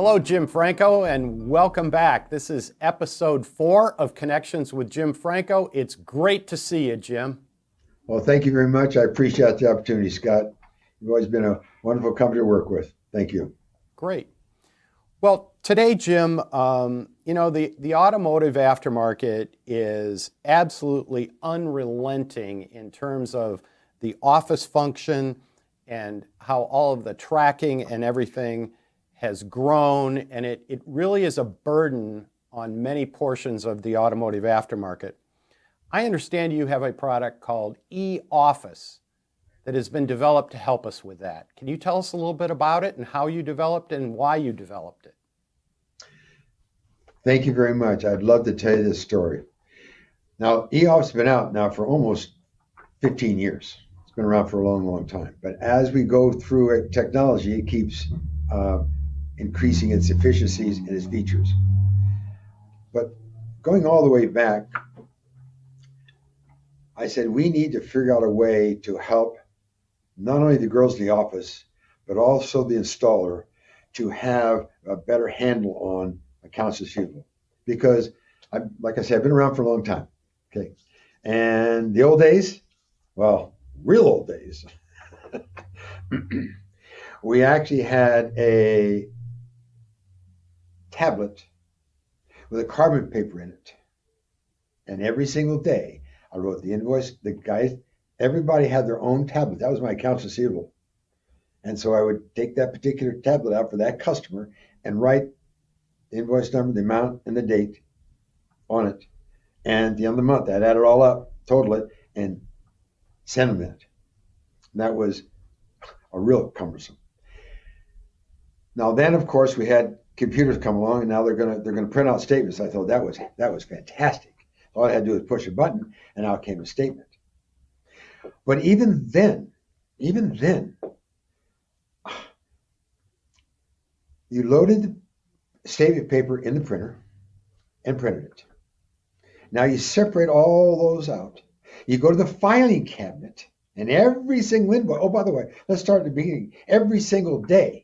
Hello, Jim Franco, and welcome back. This is episode 4 of Connections with Jim Franco. It's great to see you, Jim. Well, thank you very much. I appreciate the opportunity, Scott. You've always been a wonderful company to work with. Thank you. Great. Well, today, Jim, the automotive aftermarket is absolutely unrelenting in terms of the office function and how all of the tracking and everything has grown, and it really is a burden on many portions of the automotive aftermarket. I understand you have a product called eOffice that has been developed to help us with that. Can you tell us a little bit about it and how you developed it and why you developed it? Thank you very much. I'd love to tell you this story. Now, eOffice has been out now for almost 15 years. It's been around for a long, long time. But as we go through technology, it keeps increasing its efficiencies and its features. But going all the way back, I said we need to figure out a way to help not only the girls in the office, but also the installer to have a better handle on accounts receivable. Because, like I said, I've been around for a long time. Okay, and the old days, well, real old days, we actually had a tablet with a carbon paper in it. And every single day, I wrote the invoice. The guys, everybody had their own tablet. That was my accounts receivable. And so I would take that particular tablet out for that customer and write the invoice number, the amount, and the date on it. And at the end of the month, I'd add it all up, total it, and send them it. And that was a real cumbersome. Now then, of course, we had computers come along, and now they're gonna print out statements. I thought that was fantastic. All I had to do was push a button, and out came a statement. But even then, you loaded the statement paper in the printer and printed it. Now you separate all those out. You go to the filing cabinet, and every single invoice. Oh, by the way, let's start at the beginning. Every single day,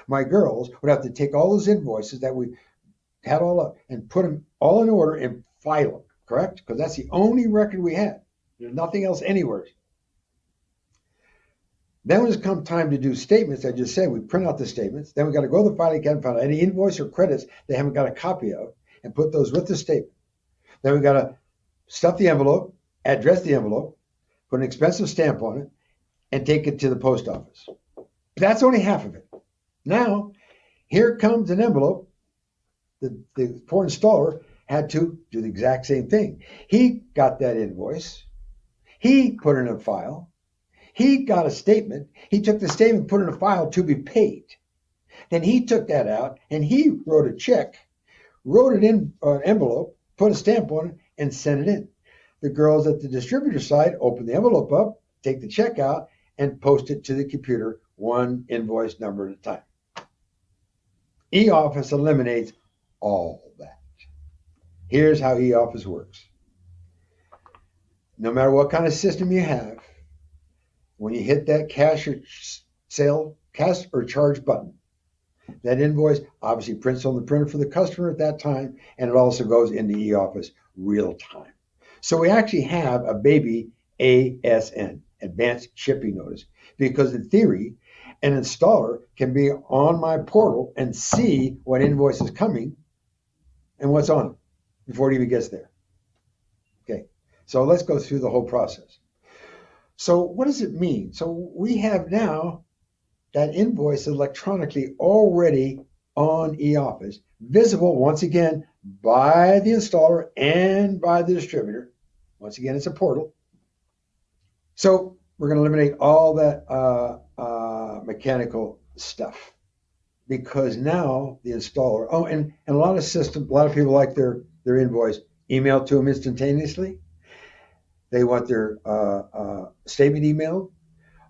my girls would have to take all those invoices that we had all up and put them all in order and file them, correct? Because that's the only record we had. There's nothing else anywhere. Then when it's come time to do statements, I just said we print out the statements. Then we got to go to the filing cabinet, find out any invoice or credits they haven't got a copy of, and put those with the statement. Then we got to stuff the envelope, address the envelope, put an expensive stamp on it, and take it to the post office. That's only half of it. Now, here comes an envelope. The poor installer had to do the exact same thing. He got that invoice. He put it in a file. He got a statement. He took the statement, put it in a file to be paid. Then he took that out and he wrote a check, wrote it in an envelope, put a stamp on it, and sent it in. The girls at the distributor side open the envelope up, take the check out, and post it to the computer, one invoice number at a time. eOffice eliminates all that. Here's how eOffice works. No matter what kind of system you have, when you hit that cash or charge button, that invoice obviously prints on the printer for the customer at that time, and it also goes into eOffice real time. So we actually have a baby ASN, Advanced Shipping Notice, because in theory, an installer can be on my portal and see what invoice is coming and what's on it before it even gets there. Okay, so let's go through the whole process. So what does it mean? So we have now that invoice electronically already on eOffice, visible once again by the installer and by the distributor. Once again, it's a portal. So we're going to eliminate all that mechanical stuff, because now the installer, and a lot of people like their invoice emailed to them instantaneously. They want their statement emailed.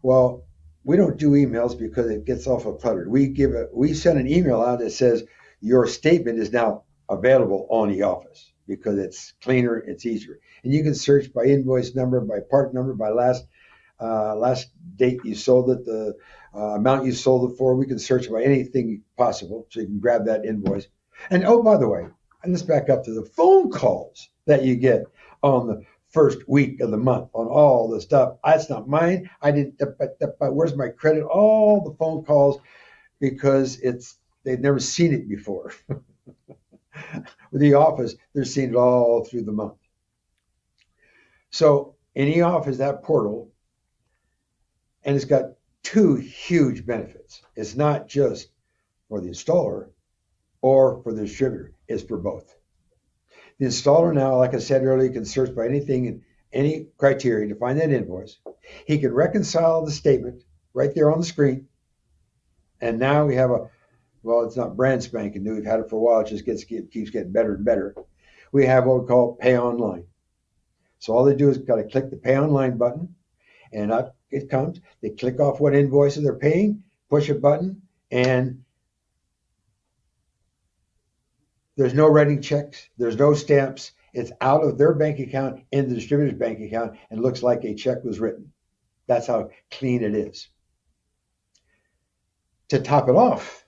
Well, we don't do emails because it gets awful cluttered. We send an email out that says your statement is now available on eOffice because it's cleaner, it's easier. And you can search by invoice number, by part number, by last last date you sold it, the amount you sold it for. We can search by anything possible, so you can grab that invoice. And oh, by the way, and let's back up to the phone calls that you get on the first week of the month on all the stuff. That's not mine. I didn't. But where's my credit? All the phone calls, because they've never seen it before. With the office, they're seeing it all through the month. So in eOffice, that portal, and it's got two huge benefits. It's not just for the installer or for the distributor, it's for both. The installer now, like I said earlier, can search by anything and any criteria to find that invoice. He can reconcile the statement right there on the screen. And now we have well, it's not brand spanking new. We've had it for a while. It just keeps getting better and better. We have what we call pay online. So all they do is got to click the pay online button, and up it comes. They click off what invoices they're paying, push a button, and there's no writing checks. There's no stamps. It's out of their bank account in the distributor's bank account and looks like a check was written. That's how clean it is. To top it off,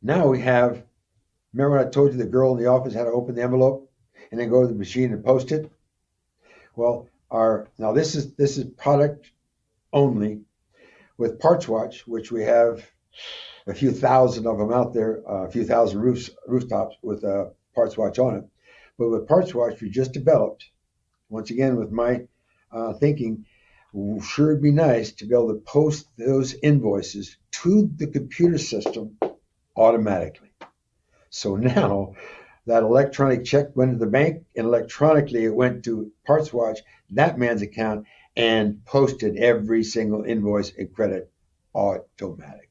now we have, remember when I told you the girl in the office had to open the envelope and then go to the machine and post it? Well, now this is product only with Parts Watch, which we have a few thousand of them out there, a few thousand rooftops with Parts Watch on it. But with Parts Watch, we just developed, once again with my thinking, sure it'd be nice to be able to post those invoices to the computer system automatically. So now that electronic check went to the bank and electronically it went to Parts Watch, that man's account, and posted every single invoice and credit automatically.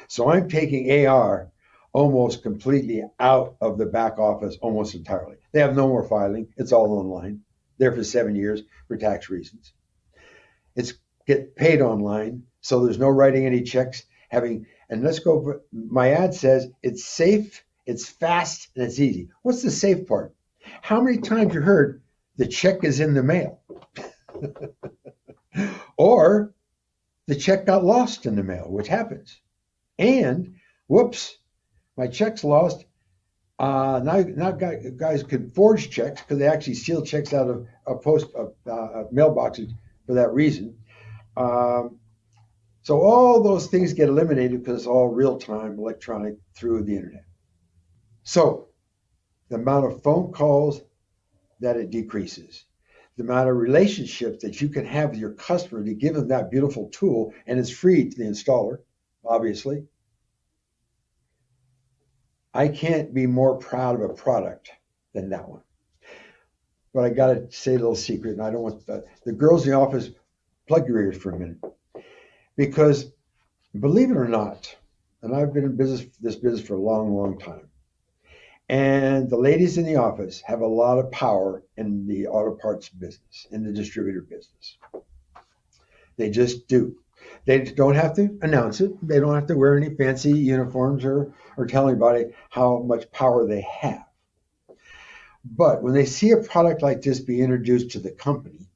So I'm taking AR almost completely out of the back office almost entirely. They have no more filing. It's all online. There for 7 years for tax reasons. It's get paid online, so there's no writing any checks. And let's go, my ad says it's safe, it's fast, and it's easy. What's the safe part? How many times you heard the check is in the mail? Or the check got lost in the mail, which happens. And whoops, my check's lost. Now guys can forge checks because they actually steal checks out of mailboxes for that reason. So all those things get eliminated because it's all real-time electronic through the internet. So the amount of phone calls that it decreases, the amount of relationships that you can have with your customer to give them that beautiful tool, and it's free to the installer, obviously. I can't be more proud of a product than that one. But I got to say a little secret, and I don't want the girls in the office, plug your ears for a minute. Because believe it or not, and I've been in this business for a long, long time, and the ladies in the office have a lot of power in the auto parts business, in the distributor business. They just do. They don't have to announce it. They don't have to wear any fancy uniforms or tell anybody how much power they have. But when they see a product like this be introduced to the company,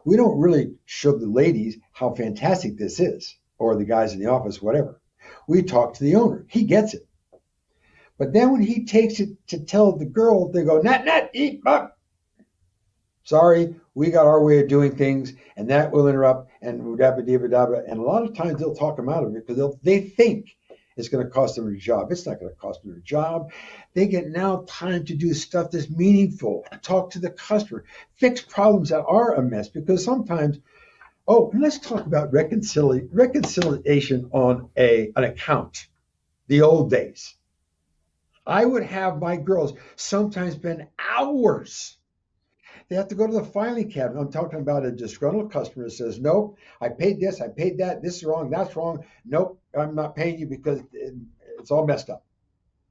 we don't really show the ladies how fantastic this is, or the guys in the office, whatever. We talk to the owner. He gets it. But then when he takes it to tell the girl, they go, nat, eat, up. Sorry, we got our way of doing things, and that will interrupt, and dabba-dabba-dabba. And a lot of times they'll talk them out of it because they think it's going to cost them a job. It's not going to cost them a job. They get now time to do stuff that's meaningful, talk to the customer, fix problems that are a mess, because sometimes, and let's talk about reconciliation on an account, the old days. I would have my girls sometimes spend hours. They have to go to the filing cabinet. I'm talking about a disgruntled customer that says, nope, I paid this, I paid that, this is wrong, that's wrong. Nope, I'm not paying you because it's all messed up.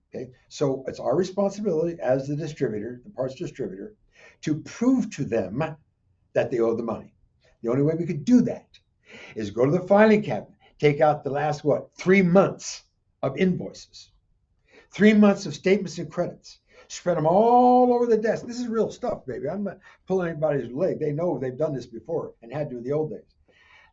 Okay, so it's our responsibility as the distributor, the parts distributor, to prove to them that they owe the money. The only way we could do that is go to the filing cabinet, take out the last, 3 months of invoices, 3 months of statements and credits, spread them all over the desk. This is real stuff, baby. I'm not pulling anybody's leg. They know they've done this before and had to in the old days.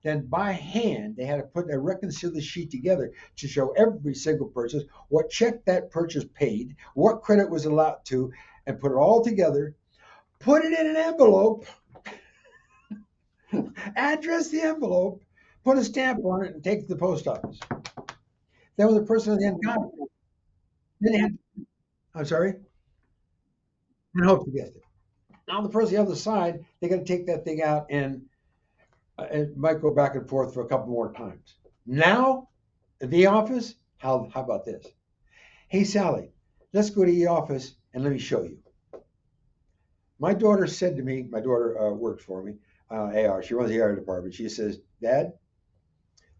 Then by hand, they had to put a reconciliation sheet together to show every single purchase, what check that purchase paid, what credit was allowed to, and put it all together, put it in an envelope, address the envelope, put a stamp on it, and take it to the post office. Then when the person at the end got it, then they had, I'm sorry, and hope to get it. Now the person on the other side, they got to take that thing out and it might go back and forth for a couple more times. Now, at the office, how about this? Hey, Sally, let's go to the office and let me show you. My daughter said to me, my daughter works for me, AR, she runs the AR department. She says, Dad,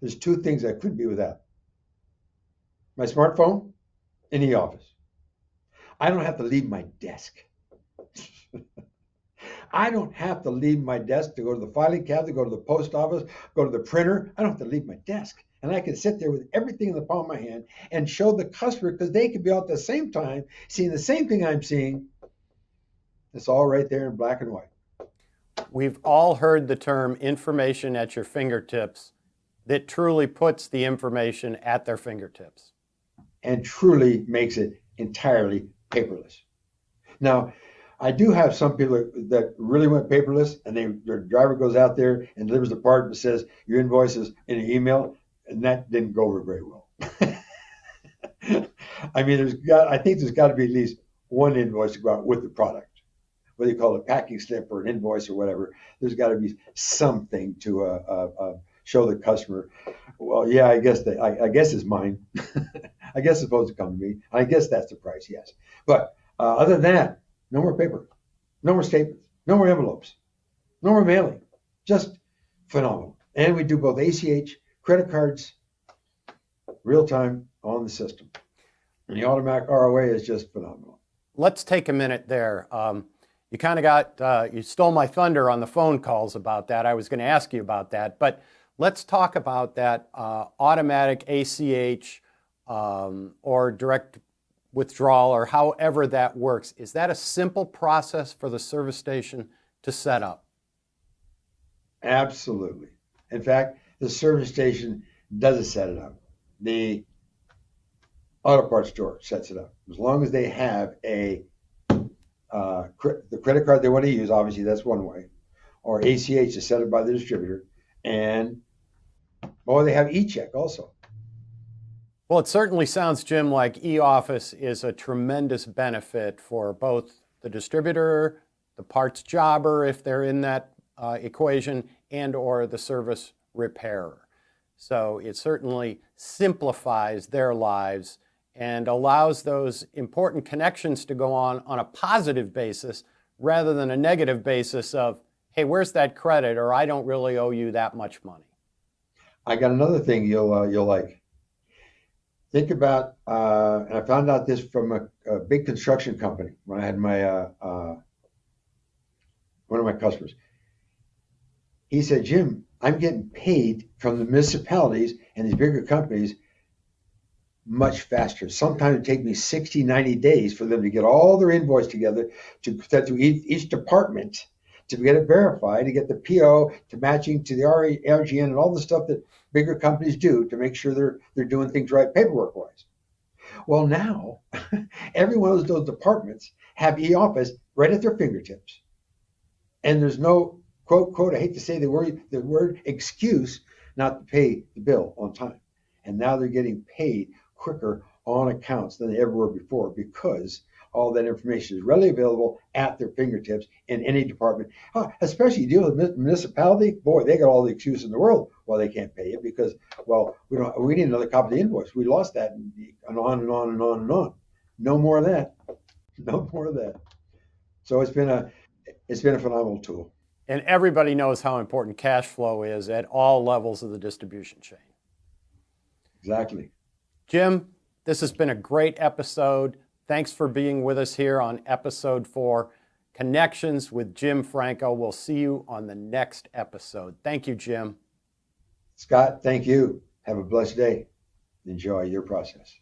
there's two things I couldn't be without. My smartphone and the office. I don't have to leave my desk. I don't have to leave my desk to go to the filing cabinet, go to the post office, go to the printer. I don't have to leave my desk. And I can sit there with everything in the palm of my hand and show the customer because they could be out at the same time seeing the same thing I'm seeing. It's all right there in black and white. We've all heard the term information at your fingertips that truly puts the information at their fingertips. And truly makes it entirely paperless. Now, I do have some people that really went paperless, and their driver goes out there and delivers the part and says your invoice is in an email, and that didn't go over very well. I mean, I think there's got to be at least one invoice to go out with the product, whether you call it a packing slip or an invoice or whatever. There's got to be something to show the customer. Well, yeah, I guess it's mine. I guess it's supposed to come to me. I guess that's the price, yes. But other than that, no more paper, no more statements, no more envelopes, no more mailing. Just phenomenal. And we do both ACH, credit cards, real time on the system. And the automatic ROA is just phenomenal. Let's take a minute there. You kind of you stole my thunder on the phone calls about that. I was going to ask you about that, but let's talk about that automatic ACH or direct withdrawal or however that works. Is that a simple process for the service station to set up? Absolutely. In fact, the service station doesn't set it up. The auto parts store sets it up. As long as they have the credit card they want to use, obviously that's one way, or ACH is set up by the distributor, or they have e-check also. Well, it certainly sounds, Jim, like eOffice is a tremendous benefit for both the distributor, the parts jobber, if they're in that equation, and or the service repairer. So it certainly simplifies their lives and allows those important connections to go on a positive basis rather than a negative basis of, hey, where's that credit, or I don't really owe you that much money. I got another thing you'll like. Think about, and I found out this from a big construction company when I had one of my customers. He said, Jim, I'm getting paid from the municipalities and these bigger companies much faster. Sometimes it takes me 60, 90 days for them to get all their invoice together to send to each department to get it verified, to get the PO to matching to the RGN and all the stuff that bigger companies do to make sure they're doing things right paperwork-wise. Well, now, every one of those departments have eOffice right at their fingertips. And there's no, quote, I hate to say the word excuse not to pay the bill on time. And now they're getting paid quicker on accounts than they ever were before because all that information is readily available at their fingertips in any department. Especially you deal with municipality, boy, they got all the excuse in the world why they can't pay it because, well, we need another copy of the invoice. We lost that and on and on and on and on. No more of that. No more of that. So it's been a phenomenal tool. And everybody knows how important cash flow is at all levels of the distribution chain. Exactly. Jim, this has been a great episode. Thanks for being with us here on episode 4, Connections with Jim Franco. We'll see you on the next episode. Thank you, Jim. Scott, thank you. Have a blessed day. Enjoy your process.